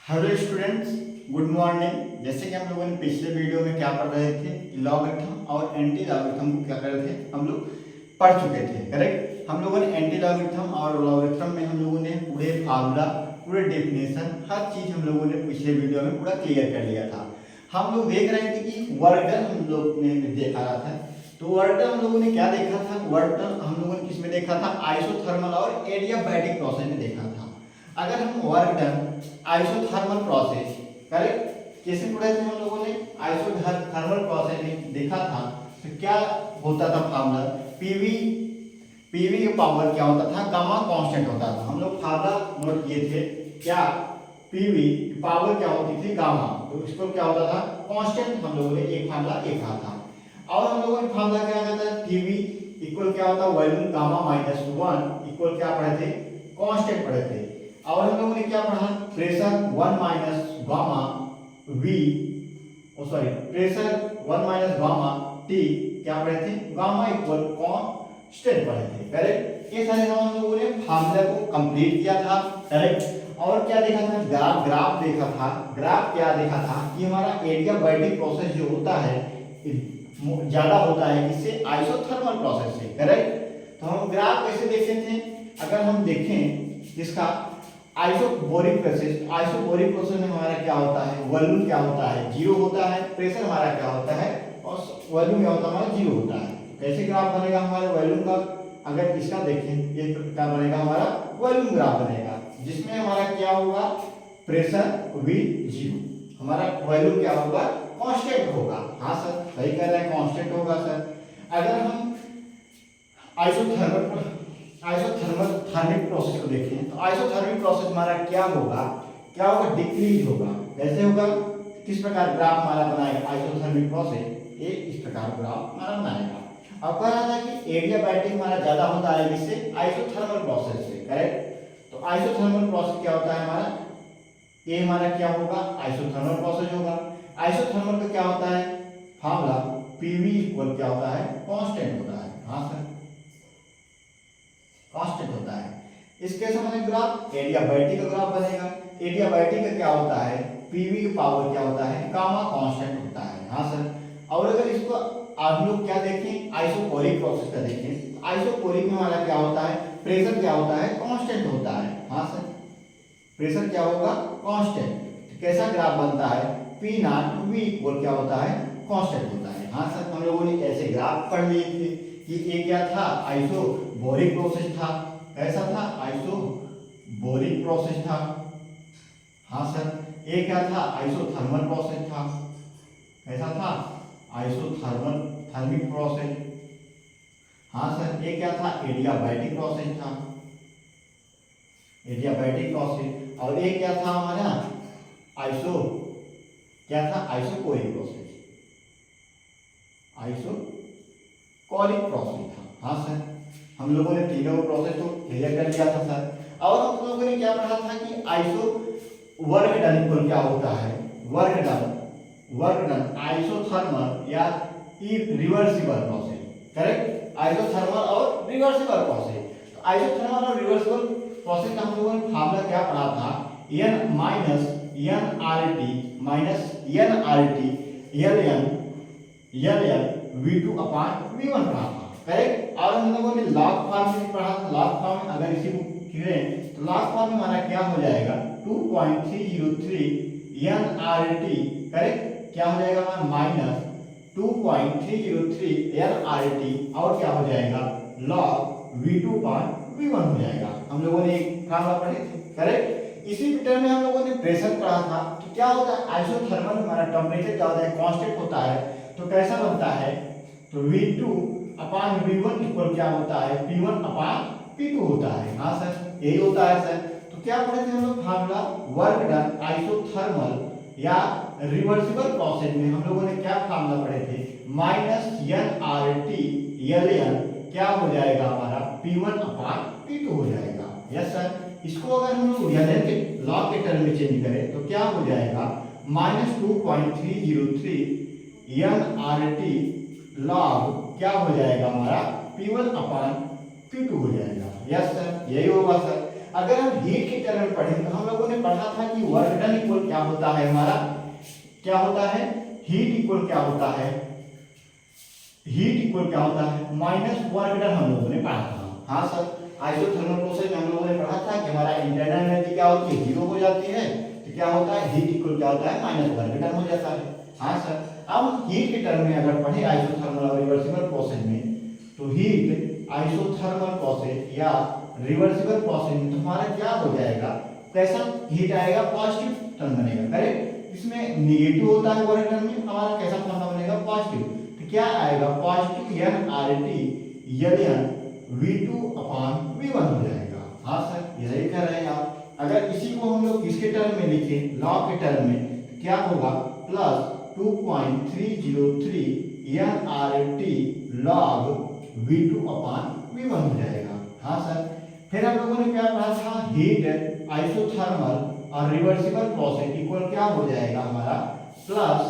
Hello students, good morning. जैसे कि हम लोगों ने पिछले वीडियो में क्या पढ़ रहे थे, लॉगरिथम और एंटी लॉगरिथम को क्या कर रहे थे, हम लोग पढ़ चुके थे। करेक्ट। हम लोगों ने एंटी लॉगरिथम और लॉगरिथम में हम लोगों ने पूरे फार्मूला, पूरे डेफिनेशन, हर चीज हम लोगों ने पिछले वीडियो में पूरा क्लियर कर लिया था। हम लोग देख रहे थे कि वर्क डन हम लोग ने देखा रहा था। तो वर्क डन हम लोगों ने क्या देखा था, वर्क डन हम लोगों ने किसमें देखा था, आइसोथर्मल और एडियाबैटिक प्रोसेस में देखा था। अगर हम work done isothermal process correct कैसे पढ़े थे हम लोगों ने, आइसोथर्मल प्रोसेस में देखा था। तो क्या होता था फार्मूला, पीवी पीवी की पावर क्या होता था, गामा कांस्टेंट होता था। हम लोग फार्मूला नोट किए थे, क्या पीवी की पावर क्या होती थी, गामा। तो इसको क्या होता था, कांस्टेंट। हम लोगों ने एक फार्मूला देखा था। और हम लोगों ने फार्मूला क्या कहता है, पीवी इक्वल क्या होता है, वॉल्यूम गामा माइनस 1 इक्वल क्या पढ़े थे, कांस्टेंट पढ़े थे। और हम लोगों ने क्या पढ़ा, pressure 1 minus gamma V, sorry pressure 1 minus gamma T क्या पढ़े थे, गामा इक्वल कांस्टेंट पढ़े थे। करेक्ट। ये सारे हम लोगों ने फार्मूला को कंप्लीट किया था। करेक्ट। और क्या देखा था, ग्राफ देखा था। ग्राफ क्या देखा था कि हमारा एडियाबैटिक प्रोसेस जो होता है ज्यादा होता है इससे, आइसोथर्मल प्रोसेस से। करेक्ट। तो हम ग्राफ कैसे देखे थे, अगर हम देखें इसका आइसोबोरिक प्रोसेस में हमारा क्या होता है, वॉल्यूम क्या होता है, जीरो होता है। प्रेशर हमारा क्या होता है और वॉल्यूम क्या होता है, हमारा जीरो होता है। कैसे ग्राफ बनेगा हमारे वॉल्यूम का, अगर इसका देखें ये क्या बनेगा, हमारा वॉल्यूम ग्राफ बनेगा, जिसमें हमारा क्या होगा, प्रेशर वी जीरो, हमारा वॉल्यूम क्या होगा, कांस्टेंट होगा। हाँ सर, सही कह रहे हैं, कांस्टेंट होगा सर। अगर हम आइसोथर्मल थर्मिक प्रोसेस को देखें तो आइसोथर्मिक प्रोसेस हमारा क्या होगा, डिक्रीज होगा। कैसे होगा, किस प्रकार ग्राफ हमारा बनाएगा आइसोथर्मिक प्रोसेस, ये इस प्रकार ग्राफ हमारा बनाएगा। अब कह रहा था कि एडियाबैटिक हमारा ज्यादा होता है इससे, आइसोथर्मल प्रोसेस से। करेक्ट। तो आइसोथर्मल प्रोसेस क्या होता है हमारा, ये हमारा क्या होगा, आइसोथर्मल प्रोसेस होगा। आइसोथर्मल का क्या होता है फार्मूला, पीवी इक्वल क्या होता है, कांस्टेंट होता है। हाँ सर, कांस्टेंट होता है। इस केस में ग्राफ एडियाबैटिक का ग्राफ बनेगा। एडियाबैटिक का क्या होता है, पीवी की पावर क्या होता है, गामा कांस्टेंट होता है। हाँ सर। और अगर इसको आप लोग क्या देखें, आइसोकोरिक प्रोसेस का देखें, आइसोकोरिक में हमारा क्या होता है, प्रेशर क्या होता है, कांस्टेंट होता है। हाँ सर, प्रेशर क्या होगा, कांस्टेंट। तो कैसा ग्राफ बनता है, पी नॉट वी इक्वल क्या होता है, कांस्टेंट होता है। हाँ सर, हम लोगों ने ऐसे ग्राफ पढ़ लिए थे कि ये क्या था, आइसोबोरिक प्रोसेस था। कैसा था, आइसोबोरिक प्रोसेस था। हाँ सर, ये क्या था, आइसोथर्मल प्रोसेस था। कैसा था, आइसोथर्मल थर्मिक प्रोसेस। हाँ सर, ये क्या था, एडियाबैटिक प्रोसेस था, एडियाबैटिक प्रोसेस। और ये क्या था हमारा, क्या था, आइसोकोरिक प्रोसेस, आइसोकोरिक प्रोसेस था। हाँ सर, हम लोगों ने तीनों प्रोसेस को क्लियर कर लिया था सर। और हम लोगों ने क्या पढ़ा था कि वर्क डन इक्वल क्या होता है, वर्क डन आइसोथर्मल या रिवर्सिबल प्रोसेस। करेक्ट। आइसोथर्मल और रिवर्सिबल प्रोसेस। तो आइसोथर्मल और रिवर्सिबल प्रोसेस का हम लोगों ने फार्मूला क्या पढ़ा था, n minus N R T minus N R T L N v2 upon v1 पढ़ा था। करेक्ट। और हम लोगों ने लॉग फॉर्म में पढ़ा था। लॉग फॉर्म में अगर इसी को करें तो लॉग फॉर्म में हमारा क्या हो जाएगा, 2.303 एन आर टी। करेक्ट। क्या हो जाएगा हमारा, माइनस 2.303 एन आर टी, और क्या हो जाएगा, लॉग v2 अपान v1 हो जाएगा। हम लोगों ने एक फार्मूला पढ़े थे। करेक्ट। इसी पैटर्न में हम लोगों ने प्रेशर पढ़ा था। तो क्या होता है, आइसोथर्मल हमारा टेम्परेचर क्या होता है, कांस्टेंट होता है। तो कैसा बनता है, तो v2 अपान v1 इक्वल क्या होता है, p1 अपान p2 होता है। हाँ सर, यही होता है सर। तो क्या पढ़े थे हम लोग फार्मूला, वर्क डन आइसोथर्मल या रिवर्सिबल प्रोसेस में हम लोगों ने क्या फार्मूला पढ़े थे, minus N R T L N क्या हो जाएगा हमारा, p1 अपान p2 हो जाएगा। Yes sir. इसको अगर हम लोग रियल के लॉग के टर्म में चेंज करें तो क्या हो जाएगा, minus 2.303 N R T log क्या हो जाएगा हमारा, p1 अपान p2 हो जाएगा। यस सर, यही होगा सर। अगर हम हीट के टर्म में पढ़ें तो हम लोगों ने पढ़ा था कि वर्क डन इक्वल क्या होता है हमारा, क्या होता है, हीट इक्वल क्या होता है, हीट इक्वल क्या होता है माइनस वर्क डन, हम लोगों ने पढ़ा था। हाँ सर, आइसोथर्मल प्रोसेस में हम लोगों ने पढ़ा था कि हमारा इंटरनल एनर्जी क्या होती है, जीरो हो जाती है, तो क्या होता है हीट इक्वल क्या होता है माइनस वर्क डन हो जाता है। हाँ सर, अब हीट के टर्म में अगर पढ़े आइसोथर्मल और रिवर्सिबल प्रोसेस में, तो हीट आइसोथर्मल प्रोसेस या रिवर्सिबल प्रोसेस में तो हमारा क्या हो जाएगा, कैसा हीट आएगा, पॉजिटिव टर्म बनेगा, करेक्ट। इसमें निगेटिव होता है वर्क डन में, हमारा कैसा फॉर्मूला बनेगा, पॉजिटिव, तो क्या आएगा positive N R T L V2 upon V1 हो जाएगा। हाँ सर, यही कह रहे हैं आप। अगर इसी को हम लोग किसके टर्म में लिखें, लॉग के टर्म में, तो क्या होगा plus 2.303 nRT log V2 upon V1 हो जाएगा। हाँ सर, फिर हम लोगों ने क्या पढ़ा था, हीट आइसोथर्मल और रिवर्सिबल प्रोसेस इक्वल क्या हो जाएगा हमारा, प्लस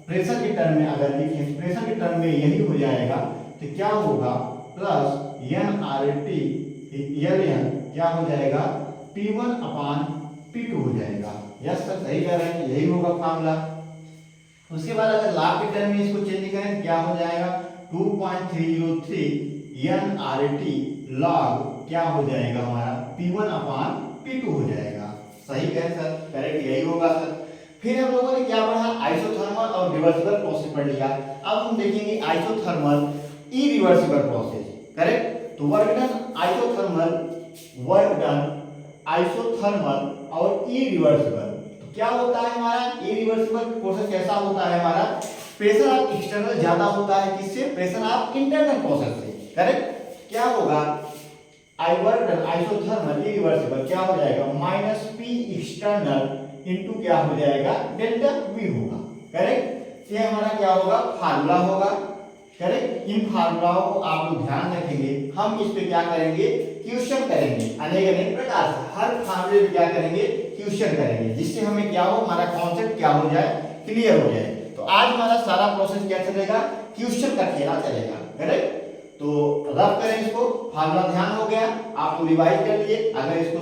प्रेशर के टर्म में अगर लिखें, प्रेशर के टर्म में यही हो जाएगा, तो क्या होगा plus N R T L N क्या हो जाएगा P1 अपॉन P2 हो जाएगा। यस सर, सही कह रहे हैं, यही होगा फार्मूला। उसके बाद अगर लाभ के टर्म में इसको चेंज करें, क्या हो जाएगा 2.303 एन आर टी लॉग क्या हो जाएगा हमारा P1 अपॉन P2 हो जाएगा। सही कह सर, करेक्ट, यही होगा सर। फिर हम लोगों ने क्या पढ़ा, आइसोथर्मल और रिवर्सिबल प्रोसेस पढ़ लिया। अब हम देखेंगे आइसोथर्मल इरिवर्सिबल प्रोसेस, करेक्ट। तो work done isothermal, work done isothermal और इरिवर्सिबल, तो क्या होता है हमारा इरिवर्सिबल प्रोसेस, कैसा होता है हमारा, प्रेशर आप एक्सटर्नल ज्यादा होता है, किससे, प्रेशर आप इंटरनल प्रोसेस से, करेक्ट। क्या होगा I work done isothermal irreversible क्या हो जाएगा माइनस पी एक्सटर्नल इनटू क्या हो जाएगा डेल्टा वी होगा, करेक्ट। ये हमारा क्या होगा फार्मूला होगा, करेक्ट। इन फार्मूलाओं को आप लोग ध्यान रखेंगे, हम इस पे क्या करेंगे क्वेश्चन करेंगे अनेक अनेक प्रकार से, हर फार्मूले पे क्या करेंगे क्वेश्चन करेंगे, जिससे हमें क्या हो हमारा कॉन्सेप्ट क्या हो जाए, क्लियर हो जाए। तो आज हमारा सारा प्रोसेस क्या चलेगा, क्वेश्चन का खेला चलेगा, करेक्ट। तो रब करें इसको, फार्मूला ध्यान हो गया, आप लोग रिवाइज कर लिए। अगर इसको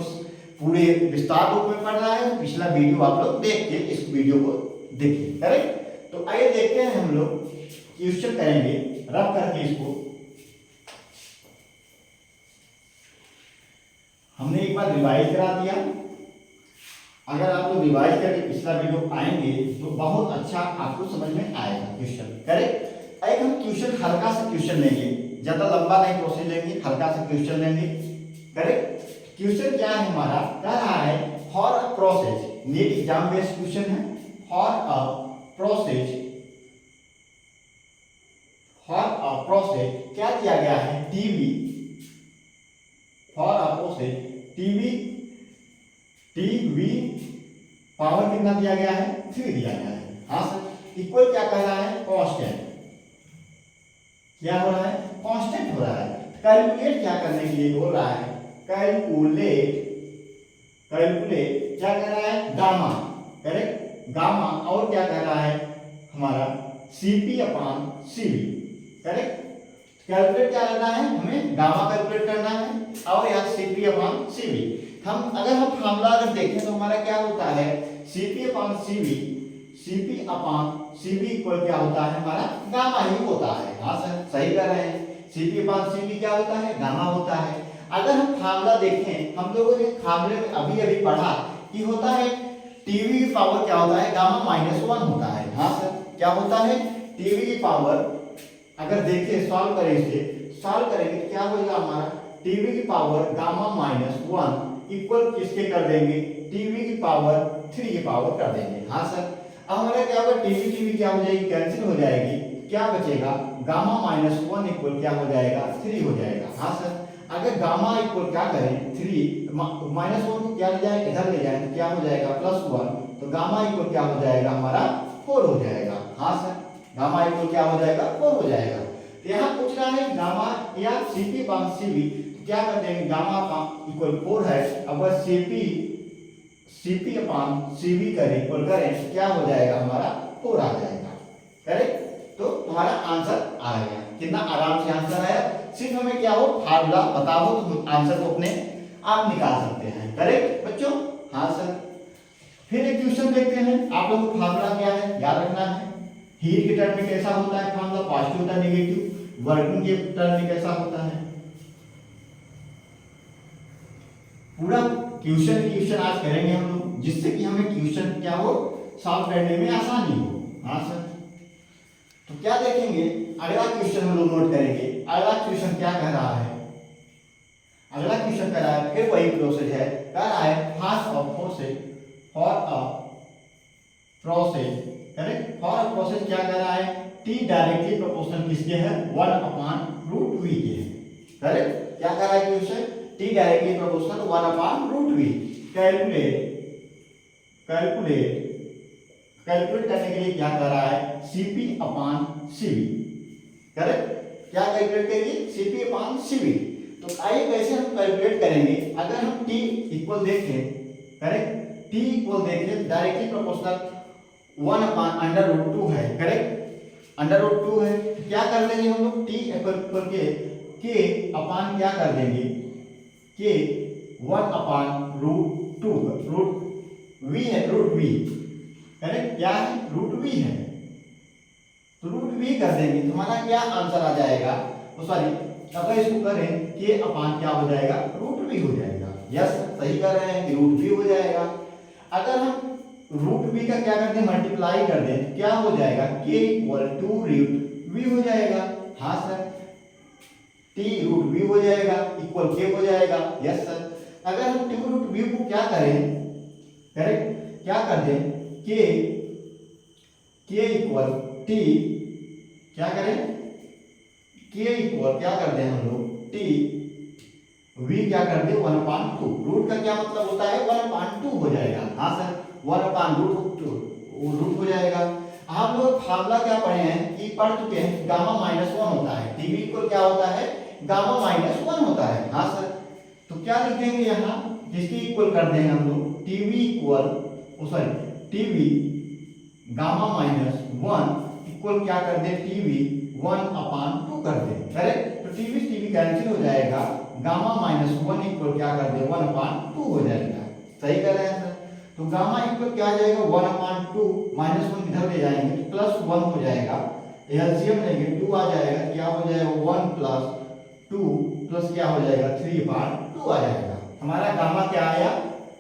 पूरे विस्तार रूप में पढ़ना है तो पिछला वीडियो आप लोग देख के इस वीडियो को देखिए, करेक्ट। तो आइए देखते हैं हम लोग क्वेश्चन करेंगे रब करके इसको। हमने एक बार रिवाइज करा दिया, अगर आप लोग रिवाइज करके पिछला वीडियो आएंगे तो बहुत अच्छा आपको समझ में आएगा क्वेश्चन, करेक्ट। एक हम क्वेश्चन हल्का सा क्वेश्चन लेंगे, ज्यादा लंबा नहीं प्रोसेस लेंगे, हल्का सा क्वेश्चन लेंगे, करेक्ट। क्वेश्चन क्या है हमारा, कह रहा है for a process, NEET exam based question है, for a process, for a process क्या दिया गया है TV, for a process TV, TV power कितना दिया गया है 3 दिया गया है। हाँ सर, इक्वल क्या कह रहा है कांस्टेंट, क्या हो रहा है कांस्टेंट हो रहा है। कैलकुलेट क्या करने के लिए बोल रहा है, कैलकुलेट, कैलकुलेट क्या कह रहा है गामा, करेक्ट, गामा, और क्या कह रहा है हमारा Cp upon Cv, correct. Calculate क्या करना है हमें, गामा कैलकुलेट करना है, और यहाँ Cp अपॉन Cv। हम अगर हम फार्मूला अगर देखें तो हमारा क्या होता है Cp upon Cv, Cp upon Cv equal क्या होता है हमारा गामा ही होता है। हाँ सर, सही कर रहे हैं, Cp अपॉन Cv क्या होता है गामा होता है। अगर हम फार्मूला देखें, हम लोगों ने फार्मूले में अभी अभी पढ़ा कि होता है टीवी की पावर क्या होता है गामा माइनस 1 होता है। हाँ सर, क्या होता है टीवी की पावर, अगर देखिए सॉल्व करें, इसे सॉल्व करेंगे तो क्या होगा हमारा टीवी की पावर गामा माइनस 1 इक्वल किसके कर देंगे टीवी की पावर 3 की पावर कर देंगे। हाँ सर, अब हमारा क्या होगा टीवी टीवी क्या हो जाएगी कैंसिल हो जाएगी, क्या बचेगा गामा माइनस 1 इक्वल क्या हो जाएगा 3 हो जाएगा। हाँ सर, अगर गामा इक्वल क्या करें 3 माइनस 1 को क्या ले जाए इधर ले जाए तो क्या हो जाएगा प्लस 1, तो गामा इक्वल क्या हो जाएगा हमारा 4 हो जाएगा। हाँ सर, गामा इक्वल क्या हो जाएगा 4 हो जाएगा। तो यहाँ पूछ रहा है गामा या Cp अपॉन Cv, तो क्या कर देंगे गामा इक्वल 4 है, अगर Cp अपॉन Cv करें इक्वल करें तो क्या हो जाएगा हमारा 4 आ जाएगा, करेक्ट। तो तुम्हारा आंसर आ गया, कितना आराम से आंसर आया। सिर्फ हमें क्या हो फार्मूला बताओ तो आंसर को अपने आप निकाल सकते हैं। करेक्ट बच्चों? हाँ सर। फिर एक क्वेश्चन देखते हैं। आप लोगों को फार्मूला क्या है याद रखना है। हीट के टर्म में कैसा होता है फार्मूला, पॉजिटिव होता है नेगेटिव, वर्किंग के टर्म में कैसा होता है। पूरा क्वेश्चन आज करेंगे हम लोग, जिससे कि हमें क्वेश्चन क्या हो, सॉल्व करने में आसानी हो। हाँ सर। तो क्या देखेंगे, अगला क्वेश्चन हम लोग नोट करेंगे। अगला क्वेश्चन क्या कह रहा है, अगला क्वेश्चन कह रहा है फिर वही प्रोसेस है, कह रहा है fast of process for a process. Correct? For a process क्या कह रहा है, टी डायरेक्टली प्रोपोर्शनल किसके है, 1/√v के है। करेक्ट? क्या कह रहा है question, T directly proportional 1/√v। Calculate करने के लिए क्या कर रहा है, CP/CV। करेक्ट? क्या कैलकुलेट करेंगे, CP/CV। तो आइए कैसे हम कैलकुलेट करेंगे। अगर हम T इक्वल देखें, करेक्ट, T इक्वल देखें डायरेक्टली प्रोपोर्शनल 1/√2 है। करेक्ट? √2 है। क्या कर देंगे हम लोग, T इक्वल के अपान क्या कर देंगे, के 1/√2 √v है, √v। करेक्ट? क्या है, √v है, तो √v कर देंगे तो हमारा क्या आंसर आ जाएगा, सॉरी अगर इसको करें के अपान क्या हो जाएगा, √v हो जाएगा। यस सही कर रहे हैं कि √v हो जाएगा। अगर हम √v का क्या करते हैं, मल्टीप्लाई कर दें, क्या हो जाएगा, k √v हो जाएगा। हाँ सर, t √v हो जाएगा इक्वल k हो जाएगा। Yes sir. अगर हम t √v को क्या करें, करेक्ट, क्या कर दें, k इक्वल t, क्या करें, k इक्वल क्या कर दें हम लोग, t v क्या कर दे 1/2। रूट का क्या मतलब होता है, 1/2 हो जाएगा। हाँ सर, 1/√2 हो जाएगा। आप लोग फार्मूला क्या पढ़े हैं कि पढ़ चुके हैं, गामा -1 होता है, टीवी इक्वल क्या होता है, गामा -1 होता है। हाँ सर। तो क्या लिखेंगे यहाँ, जिसकी इक्वल कर देंगे हम लोग, TV equal, TV gamma -1 equal क्या कर दे, टीवी 1/2 कर दे। करेक्ट? तो टीवी कैंसिल हो जाएगा, गामा -1 इक्वल क्या कर दे, 1/2 हो जाएगा। सही कर रहे हैं सर। तो गामा इक्वल क्या आ जाएगा, 1/2, -1 इधर ले जाएंगे तो +1 हो जाएगा, एलसीएम लेंगे 2 आ जाएगा, क्या हो जाएगा 1 + 2 प्लस क्या हो जाएगा 3/2 आ जाएगा। हमारा गामा क्या आया,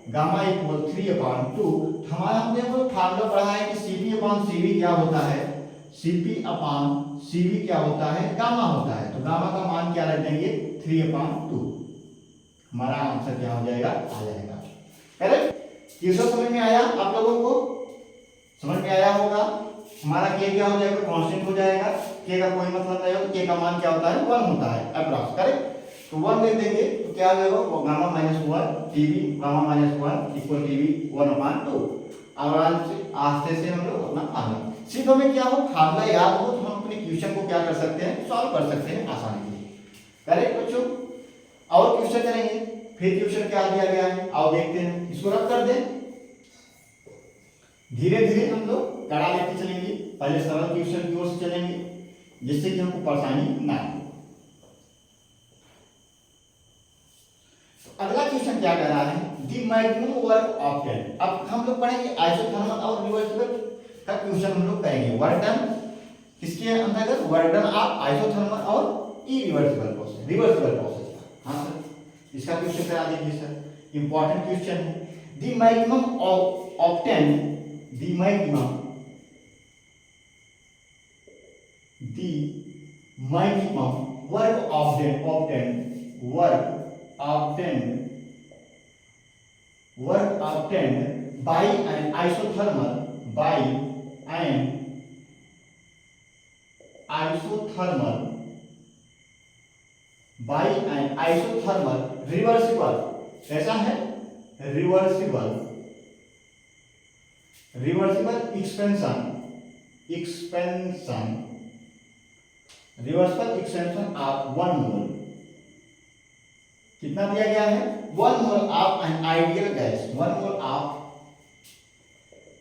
गामा इक्वल 3/2। हमारा हमने वो फार्मूला पढ़ा है कि CP/CV क्या होता है, CP/CV क्या होता है, गामा होता है। तो गामा का मान क्या रख देंगे, 3/2। हमारा आंसर क्या हो जाएगा, आ जाएगा। करेक्ट? क्वेश्चन समझ में आया आप लोगों को, समझ में आया होगा। हमारा के क्या हो जाएगा, कांस्टेंट हो जाएगा, के का कोई मतलब नहीं हो, के का मान क्या होता है, 1 होता है अप्रॉक्स। करेक्ट? तो 1 लिख देंगे तो क्या हो जाएगा, gamma -1 TV gamma -1 equal TV 1/2। अब आस्ते से हम लोग अपना फार्मूला, सिर्फ हमें क्या हो, फार्मूला याद हो तो हम अपने क्वेश्चन को क्या कर सकते हैं, सॉल्व कर सकते हैं आसानी से। करेक्ट बच्चों? और क्वेश्चन करेंगे, फिर क्वेश्चन क्या दिया गया है, आओ देखते हैं। इसको रख कर दें, धीरे धीरे हम लोग कड़ा लेते चलेंगे, पहले सरल क्वेश्चन की ओर से चलेंगे, जिससे कि हमको परेशानी ना हो। अगला क्वेश्चन क्या कह रहा है, द मैक्सिमम वर्क ऑब्टेन। अब हम लोग पढ़ेंगे आइसोथर्मल और रिवर्सिबल का क्वेश्चन हम लोग करेंगे। वर्क डन किसके अंतर्गत, वर्क डन ऑफ आइसोथर्मल और इरिवर्सिबल प्रोसेस, रिवर्सिबल प्रोसेस। हाँ सर, इसका क्वेश्चन करा दीजिए सर, इंपॉर्टेंट क्वेश्चन है। The maximum obtain, the maximum work obtained by an isothermal reversible, कैसा है, रिवर्सिबल रिवर्सिबल एक्सपेंशन ऑफ 1 मोल। कितना दिया गया है, 1 mole of an ideal gas, 1 mole of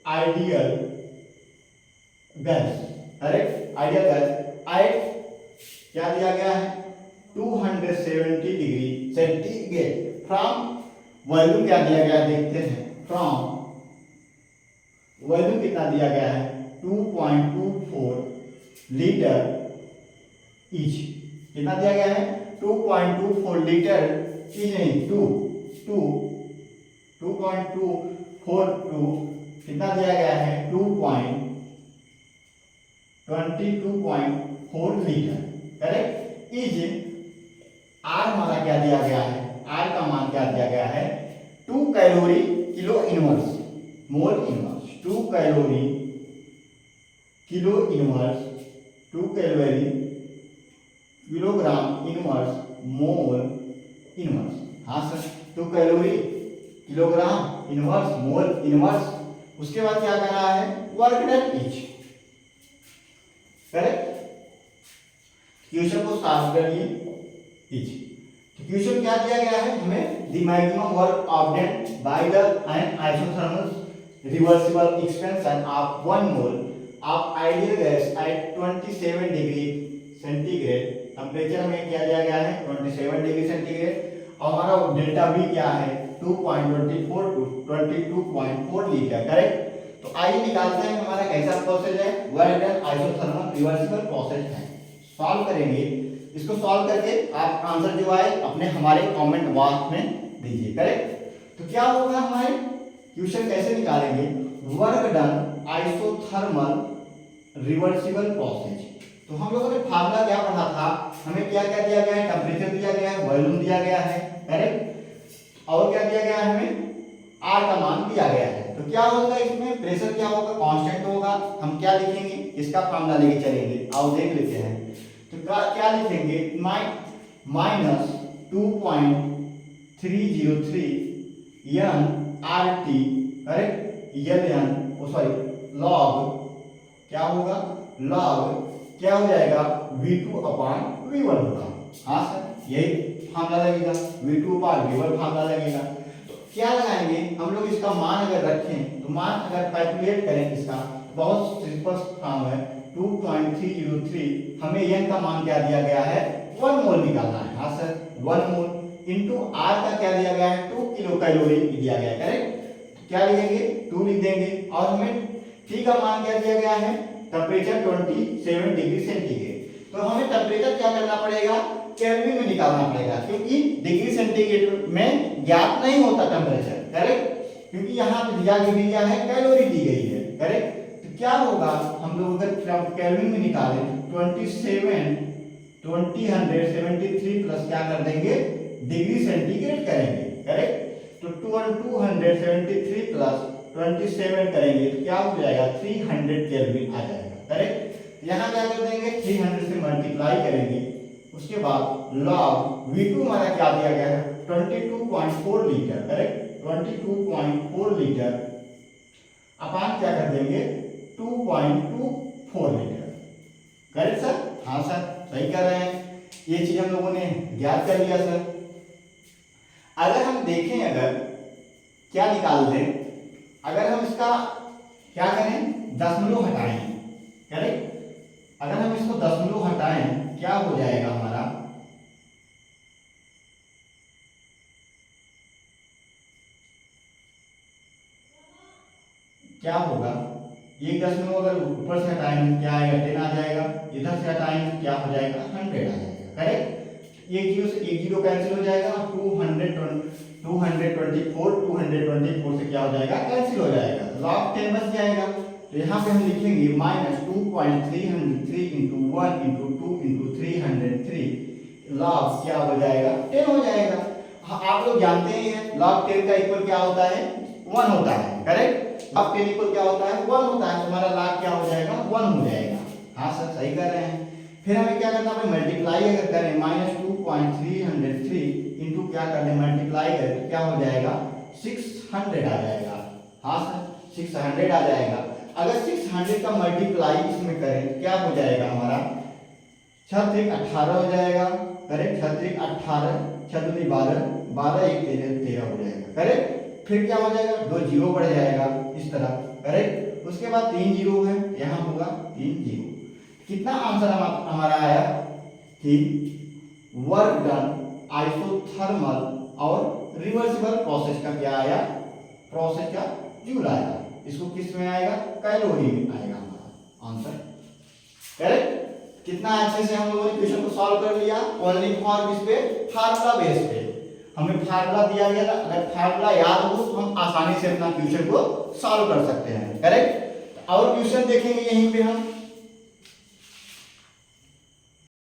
ideal gas. Correct? Ideal gas at क्या दिया गया है, 270 डिग्री सेंटीग्रेड फ्रॉम वॉल्यूम क्या दिया गया है देखते हैं। फ्रॉम वॉल्यूम कितना दिया गया है 2.24 लीटर ईच। कितना दिया गया है 2.24 लीटर ईच नहीं 2.242 कितना दिया गया है 22.4 लीटर करेक्ट। इज आर हमारा क्या दिया गया है, आर का मान क्या दिया गया है 2 calorie kilo inverse mole inverse 2 calorie kilo inverse 2 calorie kilogram inverse mole inverse. हाँ sir 2 calorie kilogram inverse mole inverse. उसके बाद क्या करना है work done each correct. Question को साफ करिए ईच। तो क्वेश्चन क्या दिया गया है हमें the maximum work obtained by the N isothermal reversible expansion of 1 mole of ideal gas at 27 degree centigrade. Temperature हमें क्या दिया गया है 27 डिग्री सेंटीग्रेड और हमारा डेल्टा बी क्या है 2.24 टू 22.4 लीटर करेक्ट। तो आइए निकालते हैं हमारा कैसा प्रोसेस है work done isothermal reversible process है। सॉल्व करेंगे इसको। सॉल्व करके आप आंसर जो आए अपने हमारे कमेंट बॉक्स में दीजिए करेक्ट। तो क्या होगा हमारे क्वेश्चन कैसे निकालेंगे work done isothermal reversible process. तो हम लोगों ने फार्मूला क्या पढ़ा था, हमें क्या क्या दिया गया है टेम्परेचर दिया गया है वॉल्यूम दिया गया है करेक्ट और क्या दिया गया है हमें आर का मान दिया गया है। तो क्या होगा इसमें प्रेशर क्या होगा कांस्टेंट होगा। हम क्या लिखेंगे इसका फार्मूला लेके चलेंगे आओ देख लेते हैं। तो क्या लिखेंगे minus 2.303 N R T correct L N sorry log क्या होगा लॉग क्या हो जाएगा V2/V1 होगा। हाँ सर यही फार्मूला लगेगा V2/V1 फार्मूला लगेगा। तो क्या लगाएंगे हम लोग इसका मान अगर रखें तो मान अगर कैलकुलेट करें इसका बहुत सिंपल फॉर्म है 2.303 हमें n का मान क्या दिया गया है 1 मोल निकालना है। हाँ सर 1 मोल इंटू आर का क्या दिया गया है 2 किलो कैलोरी दिया गया है करेक्ट। क्या लिखेंगे 2 लिख देंगे और हमें टी का मान क्या दिया गया है टेम्परेचर 27 डिग्री सेंटीग्रेड। तो हमें टेम्परेचर क्या करना पड़ेगा केल्विन में निकालना पड़ेगा क्योंकि डिग्री सेंटीग्रेड में ज्ञात नहीं होता टेम्परेचर करेक्ट क्योंकि यहाँ पे दिया गया है कैलोरी दी गई है करेक्ट। तो क्या होगा हम लोग अगर केल्विन में निकालें 2073 प्लस क्या कर देंगे डिग्री सेंटीग्रेड करेंगे करेक्ट। तो 273 प्लस 27 करेंगे तो क्या हो जाएगा 300 केल्विन आ जाएगा करेक्ट। यहाँ क्या कर देंगे 300 से मल्टीप्लाई करेंगे उसके बाद लॉग V2 हमारा क्या दिया गया है 22.4 लीटर करेक्ट 22.4 लीटर अपान क्या कर देंगे 2.24 लीटर करेक्ट सर। हाँ सर सही कर रहे हैं ये चीज हम लोगों ने ज्ञात कर लिया सर। अगर हम देखें अगर क्या निकाल दें अगर हम इसका क्या करें दशमलव हटाएं करेक्ट। अगर हम इसको दशमलव हटाएं क्या हो जाएगा हमारा क्या होगा 1 अगर ऊपर से हटाएंगे क्या आएगा 10 आ जाएगा इधर से हटाएंगे क्या हो जाएगा 100 आ जाएगा करेक्ट। एक जीरो से एक जीरो कैंसिल हो जाएगा 224 से क्या हो जाएगा कैंसिल हो जाएगा लॉग 10 बच जाएगा। तो यहाँ पे हम लिखेंगे minus 2.303 into 1 into 2 into 303 log क्या हो जाएगा 10 हो जाएगा। आप लोग जानते ही हैं लॉग 10 का इक्वल क्या होता है 1 होता है करेक्ट। लॉग 10 इक्वल क्या होता है 1 होता है। तुम्हारा लॉग क्या हो जाएगा 1 हो जाएगा। हाँ सर सही कर रहे हैं। फिर हमें क्या करना है मल्टीप्लाई अगर करें माइनस 2.303 इंटू क्या कर दें मल्टीप्लाई करें तो क्या हो जाएगा 600 आ जाएगा। हाँ सर 600 आ जाएगा। अगर 600 का मल्टीप्लाई इसमें करें तो क्या हो जाएगा हमारा 6×3=18 हो जाएगा करेक्ट 6×3=18 6×2=12 12×1=13 हो जाएगा करेक्ट। फिर क्या हो जाएगा 2 जीरो बढ़ जाएगा इस तरह करेक्ट। उसके बाद 3 जीरो है यहाँ होगा 3 जीरो। कितना आंसर हमारा आया कि वर्क डन आइसोथर्मल और रिवर्सिबल प्रोसेस का क्या आया, प्रोसेस का जूल आया। इसको किस में आएगा, कैलोरी में आएगा हमारा आंसर। करेक्ट। कितना अच्छे से हम लोगों ने क्वेश्चन को सॉल्व कर लिया, ओनली फॉर किस पे, फार्मूला बेस पे। हमें फार्मूला दिया गया था, अगर फार्मूला याद हो तो हम आसानी से अपना क्वेश्चन को सॉल्व कर सकते हैं। करेक्ट। और क्वेश्चन देखेंगे यहीं पे हम